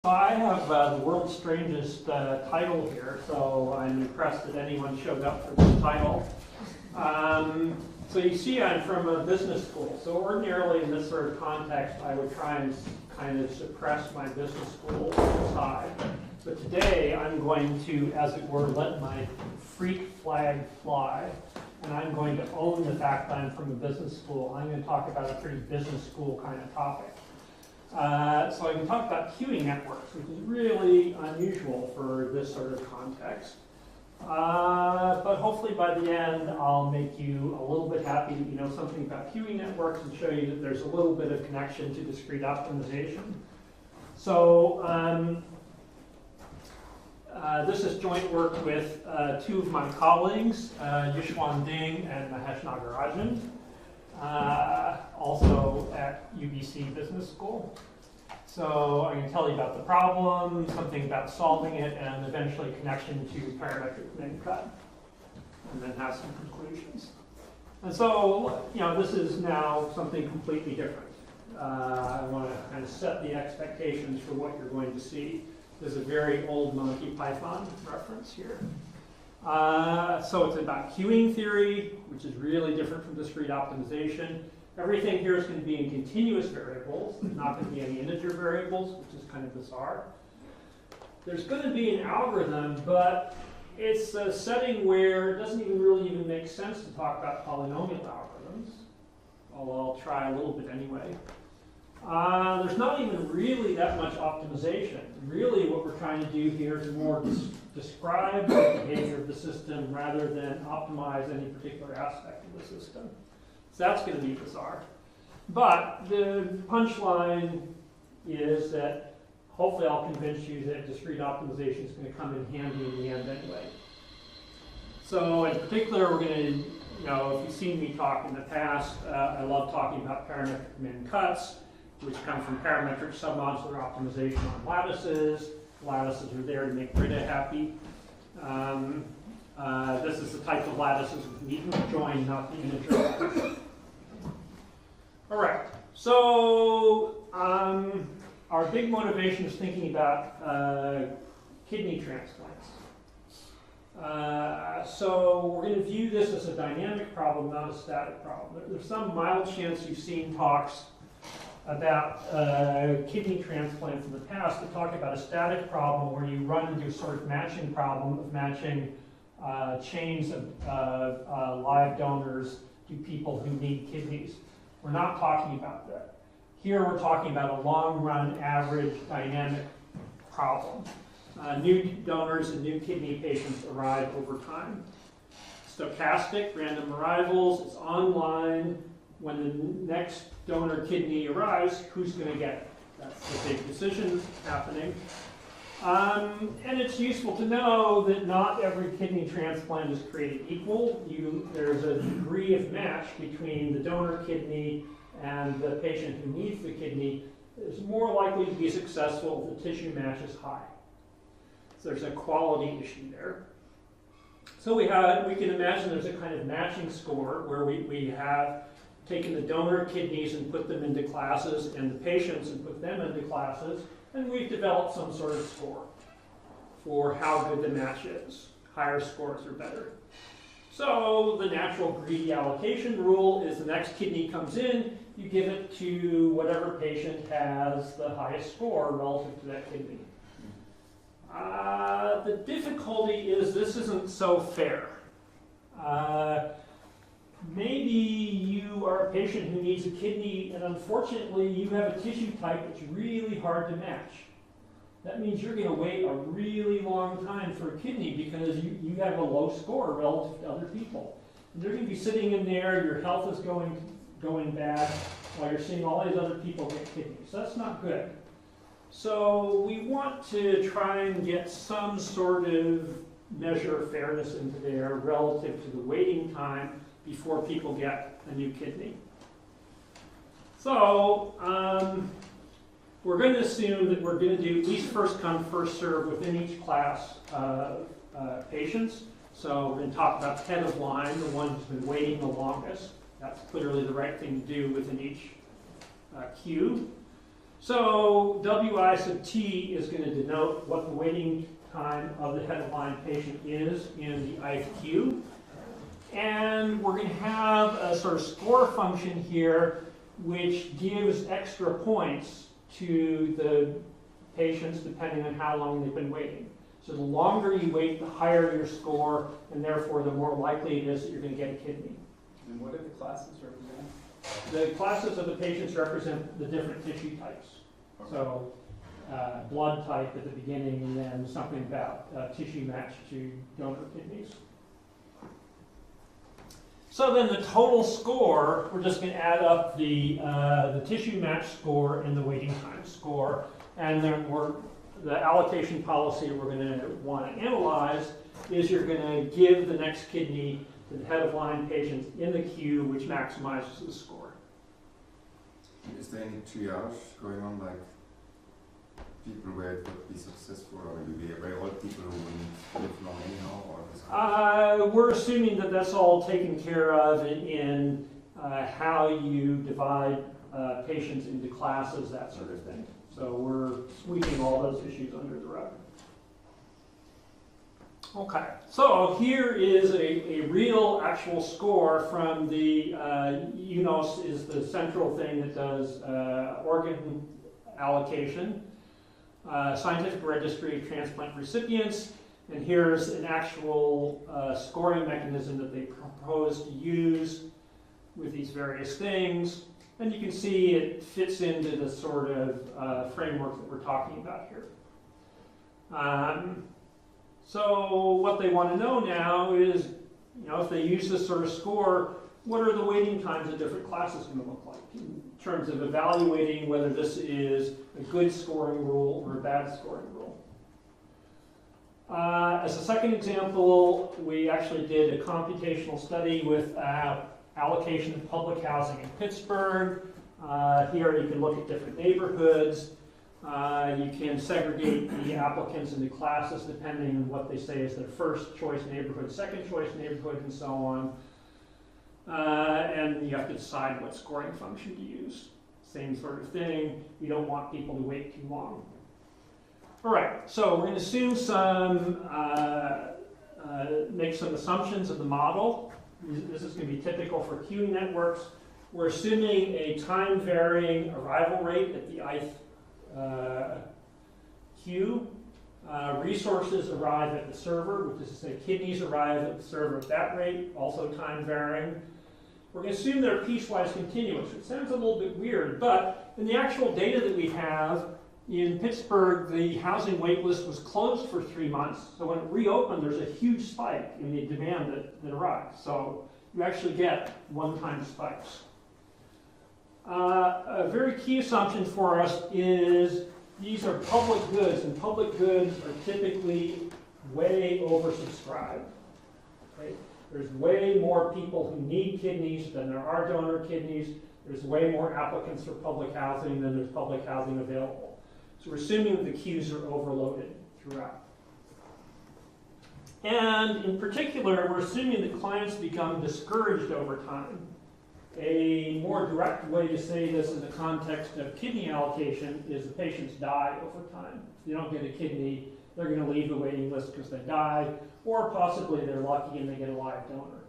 So I have the world's strangest title here, so I'm impressed that anyone showed up for this title. So you see I'm from a business school, so ordinarily in this sort of context I would try and kind of suppress my business school side. But today I'm going to, as it were, let my freak flag fly, and I'm going to own the fact that I'm from a business school. I'm going to talk about a pretty business school kind of topic. So I can talk about queuing networks, which is really unusual for this sort of context. But hopefully by the end, I'll make you a little bit happy that you know something about queuing networks and show you that there's a little bit of connection to discrete optimization. So this is joint work with two of my colleagues, Yishwan Ding and Mahesh Nagarajan. Also at UBC Business School. So I'm going to tell you about the problem, something about solving it, and eventually connection to Parametric Min Cut, and then have some conclusions. And so, you know, this is now something completely different. I want to kind of set the expectations for what you're going to see. There's a very old Monty Python reference here. So it's about queuing theory, which is really different from discrete optimization. Everything here is going to be in continuous variables. There's not going to be any integer variables, which is kind of bizarre. There's going to be an algorithm, but it's a setting where it doesn't even make sense to talk about polynomial algorithms, although I'll try a little bit anyway. There's not even really that much optimization. Really what we're trying to do here is more describe the behavior of the system rather than optimize any particular aspect of the system. So that's going to be bizarre. But the punchline is that hopefully I'll convince you that discrete optimization is going to come in handy in the end anyway. So in particular, we're going to, you know, if you've seen me talk in the past, I love talking about parametric min cuts, which come from parametric submodular optimization on lattices. Lattices are there to make Brita happy. This is the type of lattices with neat join, not the integer. All right, so our big motivation is thinking about kidney transplants. So we're going to view this as a dynamic problem, not a static problem. There's some mild chance you've seen talks about kidney transplants in the past that talk about a static problem where you run into a sort of matching problem of matching chains of live donors to people who need kidneys. We're not talking about that. Here we're talking about a long-run average dynamic problem. New donors and new kidney patients arrive over time. Stochastic, random arrivals, it's online. When the next donor kidney arrives, who's going to get it? That's the big decision happening. And it's useful to know that not every kidney transplant is created equal. There's a degree of match between the donor kidney and the patient who needs the kidney. It's more likely to be successful if the tissue match is high. So there's a quality issue there. So we can imagine there's a kind of matching score where we have taken the donor kidneys and put them into classes and the patients and put them into classes, and we've developed some sort of score for how good the match is. Higher scores are better. So the natural greedy allocation rule is the next kidney comes in, you give it to whatever patient has the highest score relative to that kidney. The difficulty is this isn't so fair. Maybe you are a patient who needs a kidney, and unfortunately you have a tissue type that's really hard to match. That means you're going to wait a really long time for a kidney because you have a low score relative to other people. And they're going to be sitting in there, your health is going bad, while you're seeing all these other people get kidneys. So that's not good. So we want to try and get some sort of measure of fairness into there relative to the waiting time before people get a new kidney. So we're going to assume that we're going to do at least first come, first serve within each class of patients. So we're going to talk about head of line, the one who's been waiting the longest. That's clearly the right thing to do within each queue. So Wi sub t is going to denote what the waiting time of the head of line patient is in the ith queue. And we're going to have a sort of score function here which gives extra points to the patients depending on how long they've been waiting. So the longer you wait, the higher your score, and therefore the more likely it is that you're going to get a kidney. And what do the classes represent? The classes of the patients represent the different tissue types. Okay. So blood type at the beginning, and then something about tissue match to donor kidneys. So then the total score, we're just going to add up the tissue match score and the waiting time score, and then the allocation policy we're going to want to analyze is you're going to give the next kidney to the head of line patients in the queue, which maximizes the score. Is there any triage going on, like people where it would be successful, or you be very old people who wouldn't live long anyhow, or this kind of we're assuming that that's all taken care of in how you divide patients into classes, that sort of thing. So we're sweeping all those issues under the rug. Okay, so here is a real actual score from the UNOS is the central thing that does organ allocation, scientific registry of transplant recipients, and here's an actual scoring mechanism that they propose to use with these various things. And you can see it fits into the sort of framework that we're talking about here. So what they want to know now is, if they use this sort of score, what are the waiting times of different classes going to look like in terms of evaluating whether this is a good scoring rule or a bad scoring rule. As a second example, we actually did a computational study with allocation of public housing in Pittsburgh. Here you can look at different neighborhoods. You can segregate the applicants into classes depending on what they say is their first choice neighborhood, second choice neighborhood, and so on. And you have to decide what scoring function to use. Same sort of thing. You don't want people to wait too long. All right, so we're going to assume make some assumptions of the model. This is going to be typical for queuing networks. We're assuming a time-varying arrival rate at the ith queue. Resources arrive at the server, which is to say kidneys arrive at the server at that rate, also time-varying. We're going to assume they're piecewise continuous. It sounds a little bit weird, but in the actual data that we have, in Pittsburgh, the housing wait list was closed for 3 months. So when it reopened, there's a huge spike in the demand that arrives. So you actually get one-time spikes. A very key assumption for us is these are public goods, and public goods are typically way oversubscribed. Okay? There's way more people who need kidneys than there are donor kidneys. There's way more applicants for public housing than there's public housing available. So we're assuming that the queues are overloaded throughout. And in particular, we're assuming that clients become discouraged over time. A more direct way to say this in the context of kidney allocation is the patients die over time. If they don't get a kidney, they're going to leave the waiting list because they die, or possibly they're lucky and they get a live donor.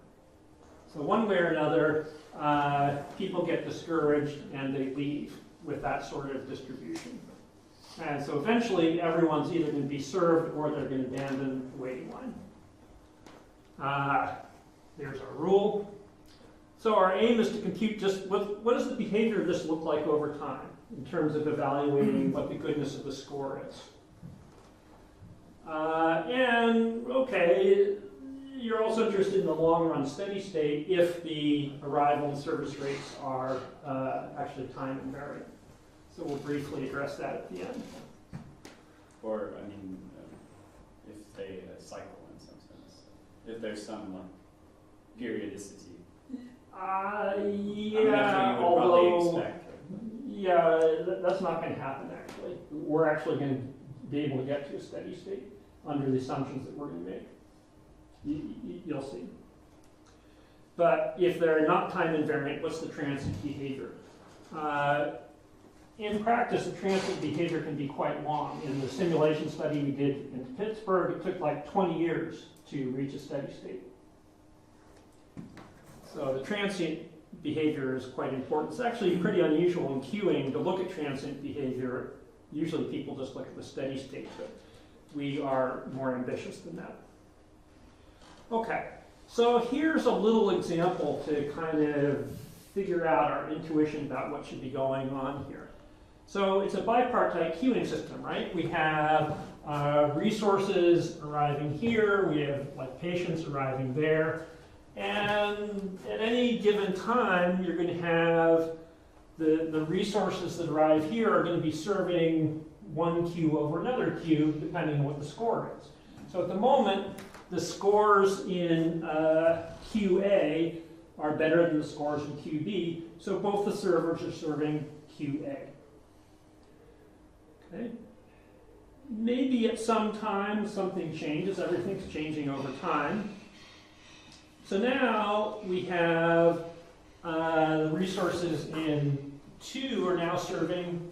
So one way or another, people get discouraged and they leave with that sort of distribution. And so eventually everyone's either going to be served or they're going to abandon the waiting line. There's our rule. So our aim is to compute just what does the behavior of this look like over time in terms of evaluating what the goodness of the score is. And okay, you're also interested in the long run steady state if the arrival and service rates are actually time invariant. So we'll briefly address that at the end. Or, I mean, if they cycle in some sense. If there's some periodicity. Yeah, I mean, that's what you would probably expect. Yeah, that's not going to happen actually. We're actually going to be able to get to a steady state under the assumptions that we're going to make. You'll see. But if they're not time invariant, what's the transient behavior? in practice, the transient behavior can be quite long. In the simulation study we did in Pittsburgh, it took like 20 years to reach a steady state. So the transient behavior is quite important. It's actually pretty unusual in queuing to look at transient behavior. Usually people just look at the steady state, but we are more ambitious than that. Okay, so here's a little example to kind of figure out our intuition about what should be going on here. So it's a bipartite queuing system, right? We have resources arriving here, we have like patients arriving there, and at any given time, you're going to have the resources that arrive here are going to be serving one queue over another queue, depending on what the score is. So at the moment, the scores in QA are better than the scores in QB, so both the servers are serving QA. Okay. Maybe at some time something changes, everything's changing over time. So now we have the resources in 2 are now serving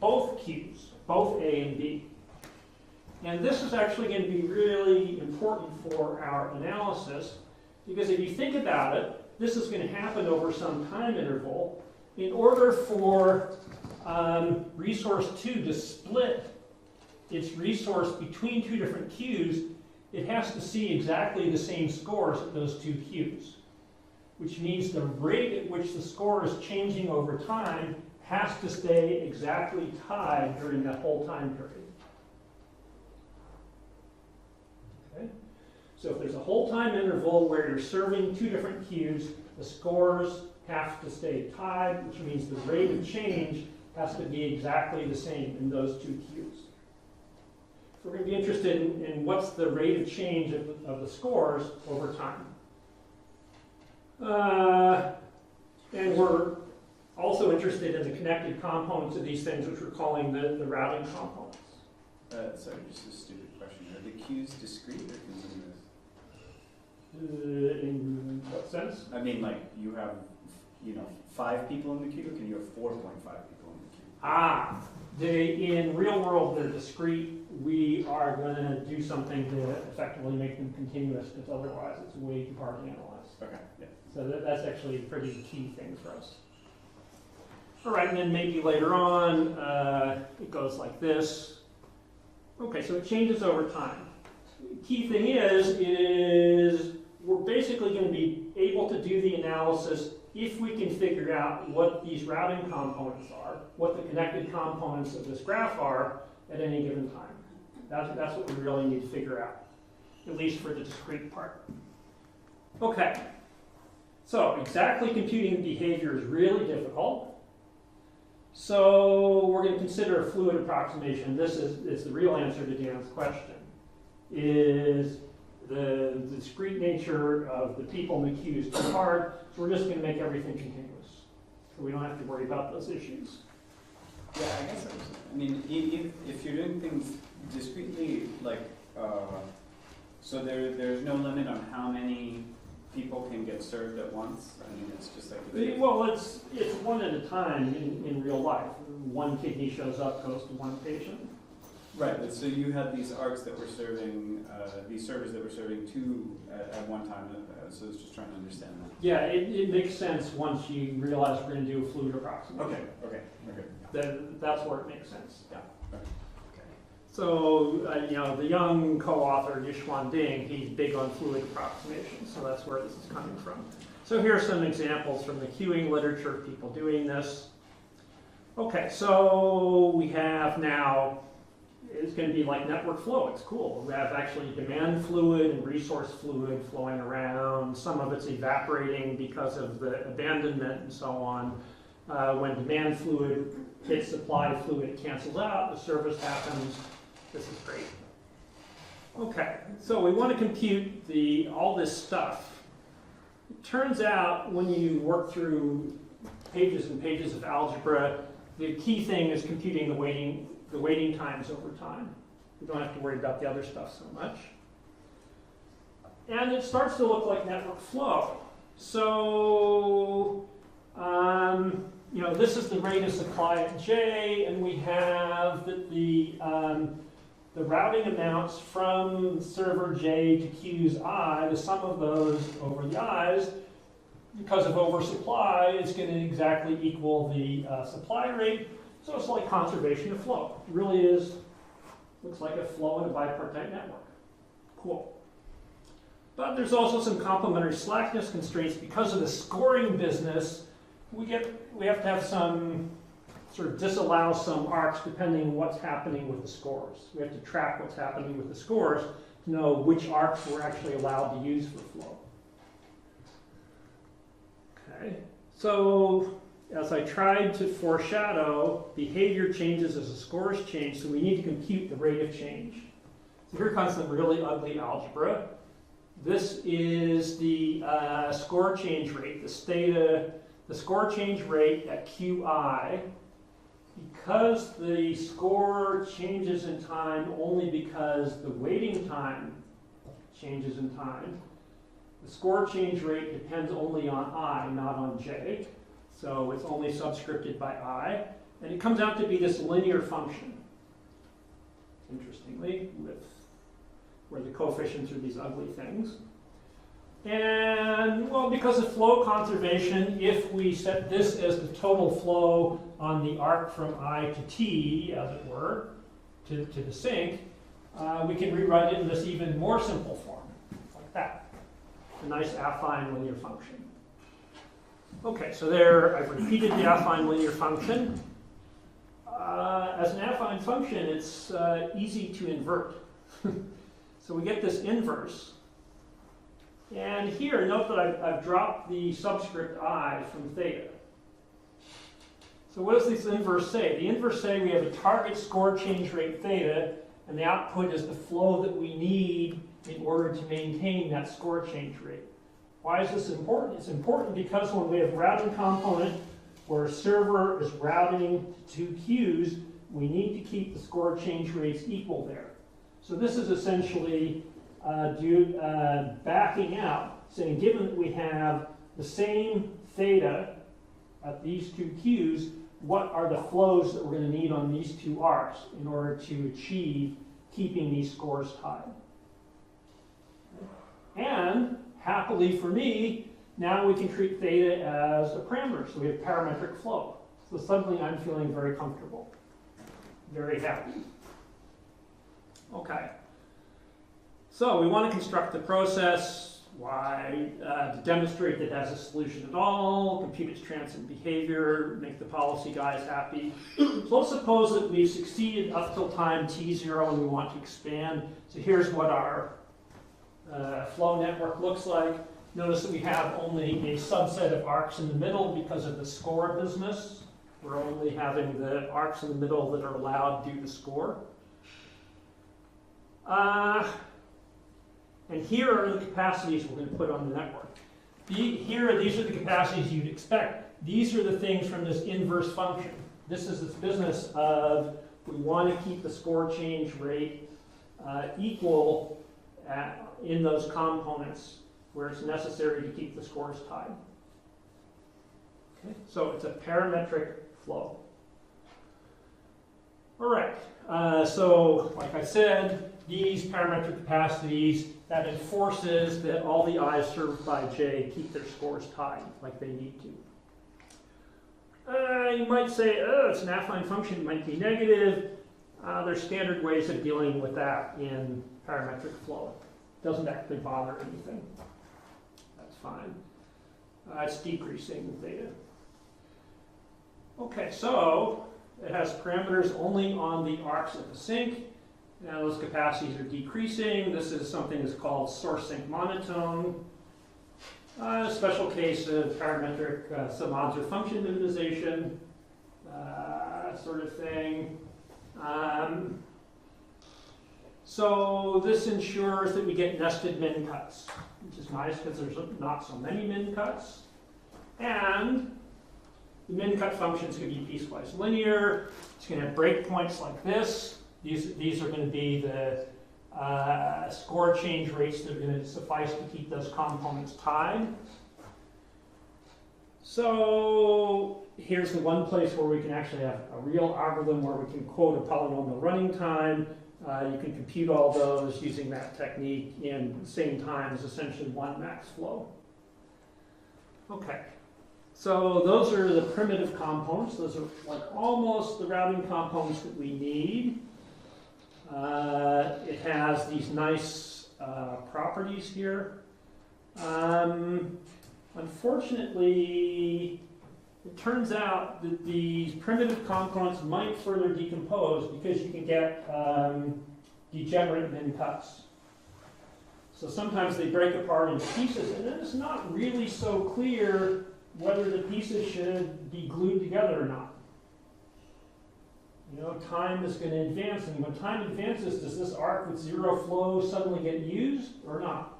both queues, both A and B. And this is actually going to be really important for our analysis, because if you think about it, this is going to happen over some time interval. In order for resource 2 to split its resource between 2 different queues, it has to see exactly the same scores at those 2 queues, which means the rate at which the score is changing over time has to stay exactly tied during that whole time period. Okay? So if there's a whole time interval where you're serving 2 different queues, the scores have to stay tied, which means the rate of change has to be exactly the same in those 2 queues. So we're going to be interested in what's the rate of change of the scores over time. And we're also interested in the connected components of these things, which we're calling the routing components. Sorry, just a stupid question. Are the queues discrete or continuous? In what sense? I mean, like, you have, 5 people in the queue, or can you have 4.5 people in the queue? In real world, they're discrete. We are going to do something to effectively make them continuous, because otherwise it's way too hard to analyze. Okay, yeah. So that's actually a pretty key thing for us. All right, and then maybe later on, it goes like this. Okay, so it changes over time. Key thing is we're basically going to be able to do the analysis if we can figure out what these routing components are, what the connected components of this graph are at any given time. That's what we really need to figure out, at least for the discrete part. Okay, so exactly computing behavior is really difficult. So we're going to consider a fluid approximation. This is the real answer to Dan's question. Is the discrete nature of the people in the queues too hard, so we're just going to make everything continuous. So we don't have to worry about those issues. Yeah, I guess I mean, if you're doing things discretely, like, so there's no limit on how many people can get served at once? I mean, it's just like... Well, it's one at a time in real life. One kidney shows up, goes to one patient. Right, but so you had these arcs that were serving, these servers that were serving 2 at one time, so I was just trying to understand that. Yeah, it makes sense once you realize we're going to do a fluid approximation. Okay. That's where it makes sense. Yeah. Okay. So, the young co-author, Yishwan Ding, he's big on fluid approximation, so that's where this is coming from. So here are some examples from the queuing literature of people doing this. Okay, so we have now, it's going to be like network flow. It's cool. We have actually demand fluid and resource fluid flowing around. Some of it's evaporating because of the abandonment and so on. When demand fluid hits supply fluid, it cancels out. The service happens. This is great. Okay, so we want to compute all this stuff. It turns out when you work through pages and pages of algebra, the key thing is computing the waiting times over time. We don't have to worry about the other stuff so much. And it starts to look like network flow. So, this is the rate of supply at J, and we have that the routing amounts from server J to queues I, the sum of those over the i's, because of oversupply, is going to exactly equal the supply rate. So it's like conservation of flow. It really is, looks like a flow in a bipartite network. Cool. But there's also some complementary slackness constraints. Because of the scoring business, we have to have some sort of disallow some arcs depending on what's happening with the scores. We have to track what's happening with the scores to know which arcs we're actually allowed to use for flow. Okay, so as I tried to foreshadow, behavior changes as the scores change, so we need to compute the rate of change. So here comes the really ugly algebra. This is the score change rate, the score change rate at Qi. Because the score changes in time only because the waiting time changes in time, the score change rate depends only on I, not on J. So it's only subscripted by I. And it comes out to be this linear function, interestingly, where the coefficients are these ugly things. And, well, because of flow conservation, if we set this as the total flow on the arc from I to T, as it were, to the sink, we can rewrite it in this even more simple form, like that. A nice affine linear function. Okay, so there, I've repeated the affine linear function. As an affine function, it's easy to invert. So we get this inverse. And here, note that I've dropped the subscript I from theta. So what does this inverse say? The inverse say we have a target score change rate theta, and the output is the flow that we need in order to maintain that score change rate. Why is this important? It's important because when we have a routing component where a server is routing to queues, we need to keep the score change rates equal there. So this is essentially backing out, saying given that we have the same theta at these two queues, what are the flows that we're going to need on these two arcs in order to achieve keeping these scores tied? And happily for me, now we can treat theta as a parameter, so we have parametric flow. So suddenly I'm feeling very comfortable, very happy. Okay. So we want to construct the process, to demonstrate that it has a solution at all, compute its transient behavior, make the policy guys happy. So let's suppose that we've succeeded up till time t0 and we want to expand. So here's what our flow network looks like. Notice that we have only a subset of arcs in the middle because of the score business. We're only having the arcs in the middle that are allowed due to score. And here are the capacities we're going to put on the network. These are the capacities you'd expect. These are the things from this inverse function. This is this business of we want to keep the score change rate equal in those components where it's necessary to keep the scores tied. Okay, so it's a parametric flow. All right, so like I said, these parametric capacities, that enforces that all the i's served by J keep their scores tied like they need to. You might say, oh, it's an affine function, it might be negative. There's standard ways of dealing with that in parametric flow. It doesn't actually bother anything. That's fine. It's decreasing theta. Okay, so it has parameters only on the arcs at the sink. Now those capacities are decreasing. This is something that's called source sink monotone. A special case of parametric sub-modular function minimization sort of thing. So this ensures that we get nested min cuts, which is nice because there's not so many min cuts. And the min cut function is going to be piecewise linear. It's going to have breakpoints like this. These are going to be the score change rates that are going to suffice to keep those components tied. So here's the one place where we can actually have a real algorithm where we can quote a polynomial running time. You can compute all those using that technique in the same time as essentially one max flow. Okay, so those are the primitive components. Those are like almost the routing components that we need. It has these nice properties here. Unfortunately, it turns out that these primitive components might further decompose because you can get degenerate min cuts. So sometimes they break apart into pieces, and then it's not really so clear whether the pieces should be glued together or not. You know, time is going to advance, and when time advances, does this arc with zero flow suddenly get used or not?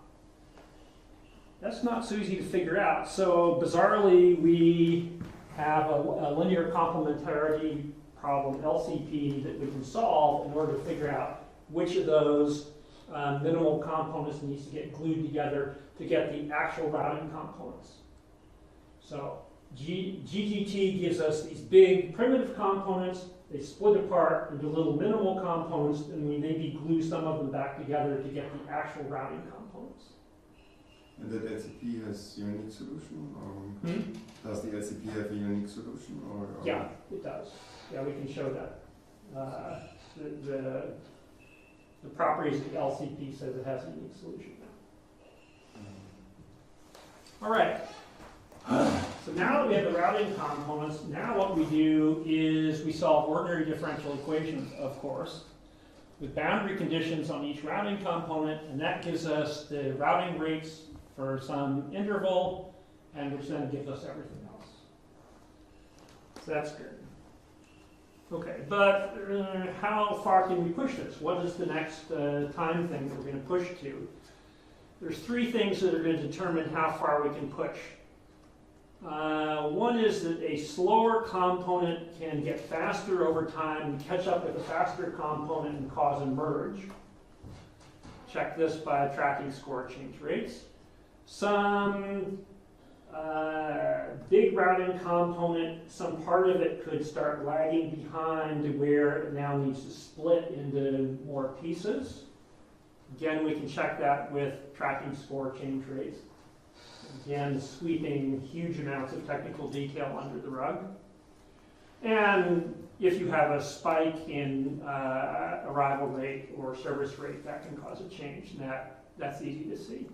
That's not so easy to figure out. So bizarrely, we have a linear complementarity problem, LCP, that we can solve in order to figure out which of those minimal components needs to get glued together to get the actual routing components. So GGT gives us these big primitive components. They split apart into little minimal components, and we maybe glue some of them back together to get the actual routing components. And that LCP has unique solution, or does the LCP have a unique solution, or? Yeah, it does. Yeah, we can show that. The properties of the LCP says it has a unique solution now. All right. So now that we have the routing components, now what we do is we solve ordinary differential equations, of course, with boundary conditions on each routing component, and that gives us the routing rates for some interval, and which then gives us everything else. So that's good. Okay, but how far can we push this? What is the next time thing that we're going to push to? There's three things that are going to determine how far we can push. One is that a slower component can get faster over time and catch up with a faster component and cause a merge. Check this by tracking score change rates. Some big routing component, some part of it could start lagging behind to where it now needs to split into more pieces. Again, we can check that with tracking score change rates. Again, sweeping huge amounts of technical detail under the rug. And if you have a spike in arrival rate or service rate, that can cause a change, and that's easy to see.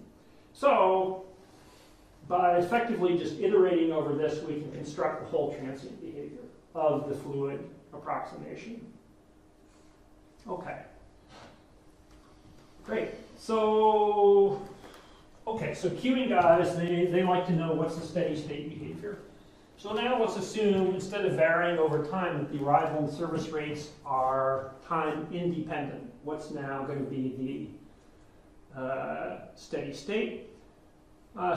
So, by effectively just iterating over this, we can construct the whole transient behavior of the fluid approximation. Okay. Great. So queuing guys, they like to know what's the steady state behavior. So now let's assume, instead of varying over time, that the arrival and service rates are time independent. What's now going to be the steady state?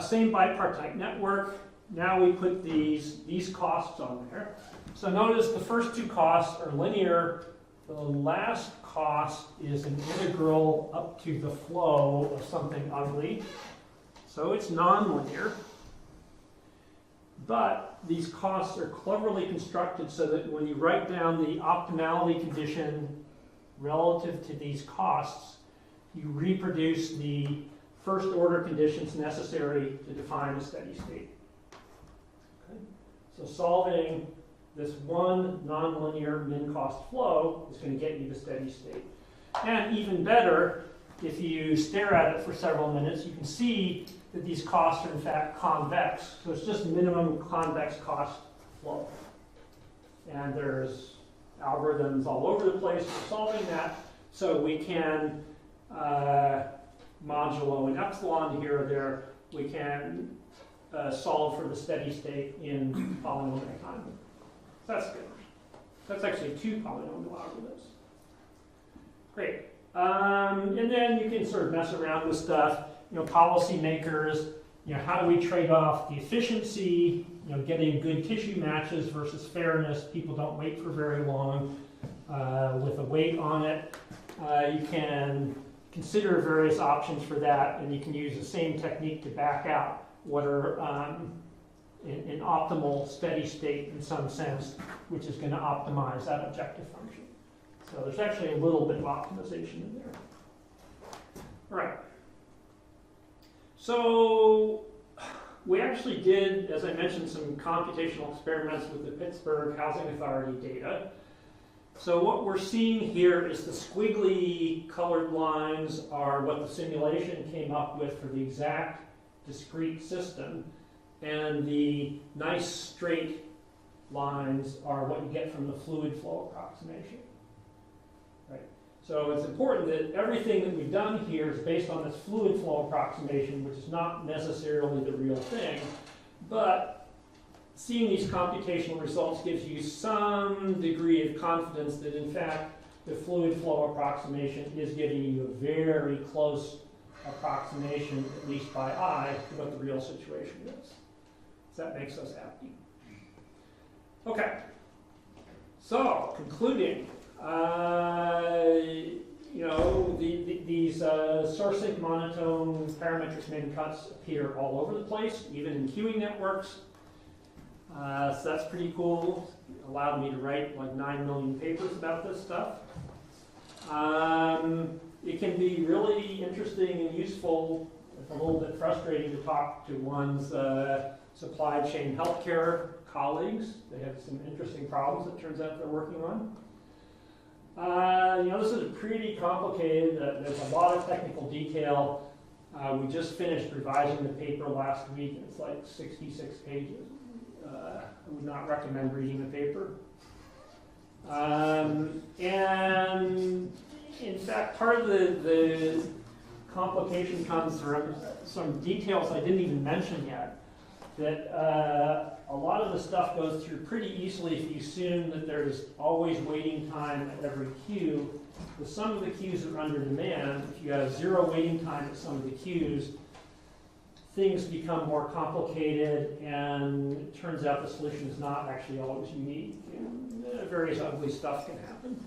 Same bipartite network. Now we put these costs on there. So notice the first two costs are linear. The last cost is an integral up to the flow of something ugly. So it's nonlinear. But these costs are cleverly constructed so that when you write down the optimality condition relative to these costs, you reproduce the first order conditions necessary to define a steady state. Okay? So solving this one nonlinear min-cost flow is going to get you the steady state. And even better, if you stare at it for several minutes, you can see that these costs are in fact convex. So it's just minimum convex cost flow. And there's algorithms all over the place for solving that. So we can modulo and epsilon here or there, we can solve for the steady state in polynomial time. So that's good. That's actually two polynomial algorithms. Great. And then you can sort of mess around with stuff. You know, policymakers, you know, how do we trade off the efficiency, you know, getting good tissue matches versus fairness? People don't wait for very long with a weight on it. You can consider various options for that, and you can use the same technique to back out what are an optimal steady state in some sense, which is going to optimize that objective function. So there's actually a little bit of optimization in there. All right. So we actually did, as I mentioned, some computational experiments with the Pittsburgh Housing Authority data. So what we're seeing here is the squiggly colored lines are what the simulation came up with for the exact discrete system, and the nice straight lines are what you get from the fluid flow approximation. Right. So it's important that everything that we've done here is based on this fluid flow approximation, which is not necessarily the real thing, but seeing these computational results gives you some degree of confidence that in fact the fluid flow approximation is giving you a very close approximation, at least by eye, to what the real situation is. So that makes us happy. Okay, so concluding, these source-sync monotone parametric min cuts appear all over the place, even in queuing networks. So that's pretty cool. It allowed me to write like 9 million papers about this stuff. It can be really interesting and useful. It's a little bit frustrating to talk to one's supply chain healthcare colleagues. They have some interesting problems it turns out they're working on. This is pretty complicated. There's a lot of technical detail. We just finished revising the paper last week. It's like 66 pages. I would not recommend reading the paper. And in fact, part of the complication comes from some details I didn't even mention yet. That a lot of the stuff goes through pretty easily if you assume that there's always waiting time at every queue. With some of the queues that are under demand, if you have zero waiting time at some of the queues, things become more complicated, and it turns out the solution is not actually always unique, and various ugly stuff can happen.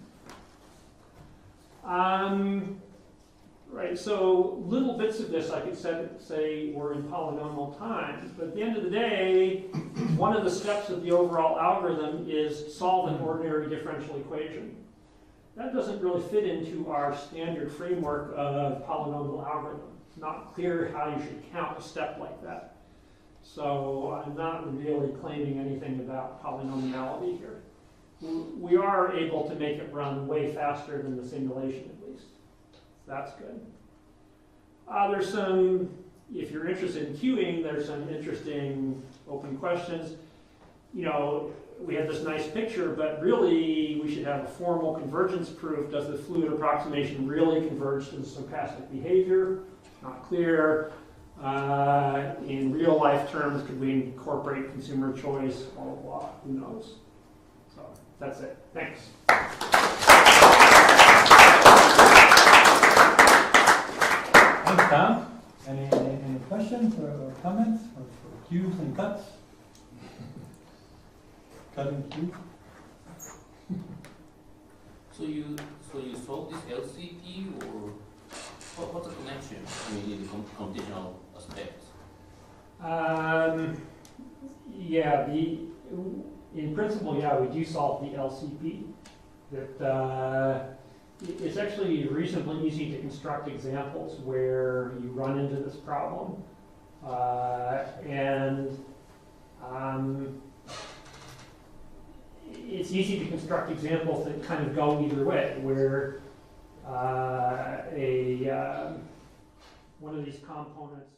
Right, so little bits of this I could say were in polynomial time, but at the end of the day, one of the steps of the overall algorithm is solve an ordinary differential equation. That doesn't really fit into our standard framework of polynomial algorithm. It's not clear how you should count a step like that. So I'm not really claiming anything about polynomiality here. We are able to make it run way faster than the simulation at least. That's good. There's some, if you're interested in queuing, there's some interesting open questions. We have this nice picture, but really we should have a formal convergence proof. Does the fluid approximation really converge to the stochastic behavior? Not clear. In real life terms, could we incorporate consumer choice? Blah, blah, blah. Who knows? So that's it. Thanks. Thanks, Tom. Any questions or comments for queues and cuts? Cutting queues? So you solve this LCP, or what's the connection between the computational aspects? In principle, yeah, we do solve the LCP. It's actually reasonably easy to construct examples where you run into this problem. It's easy to construct examples that kind of go either way, where one of these components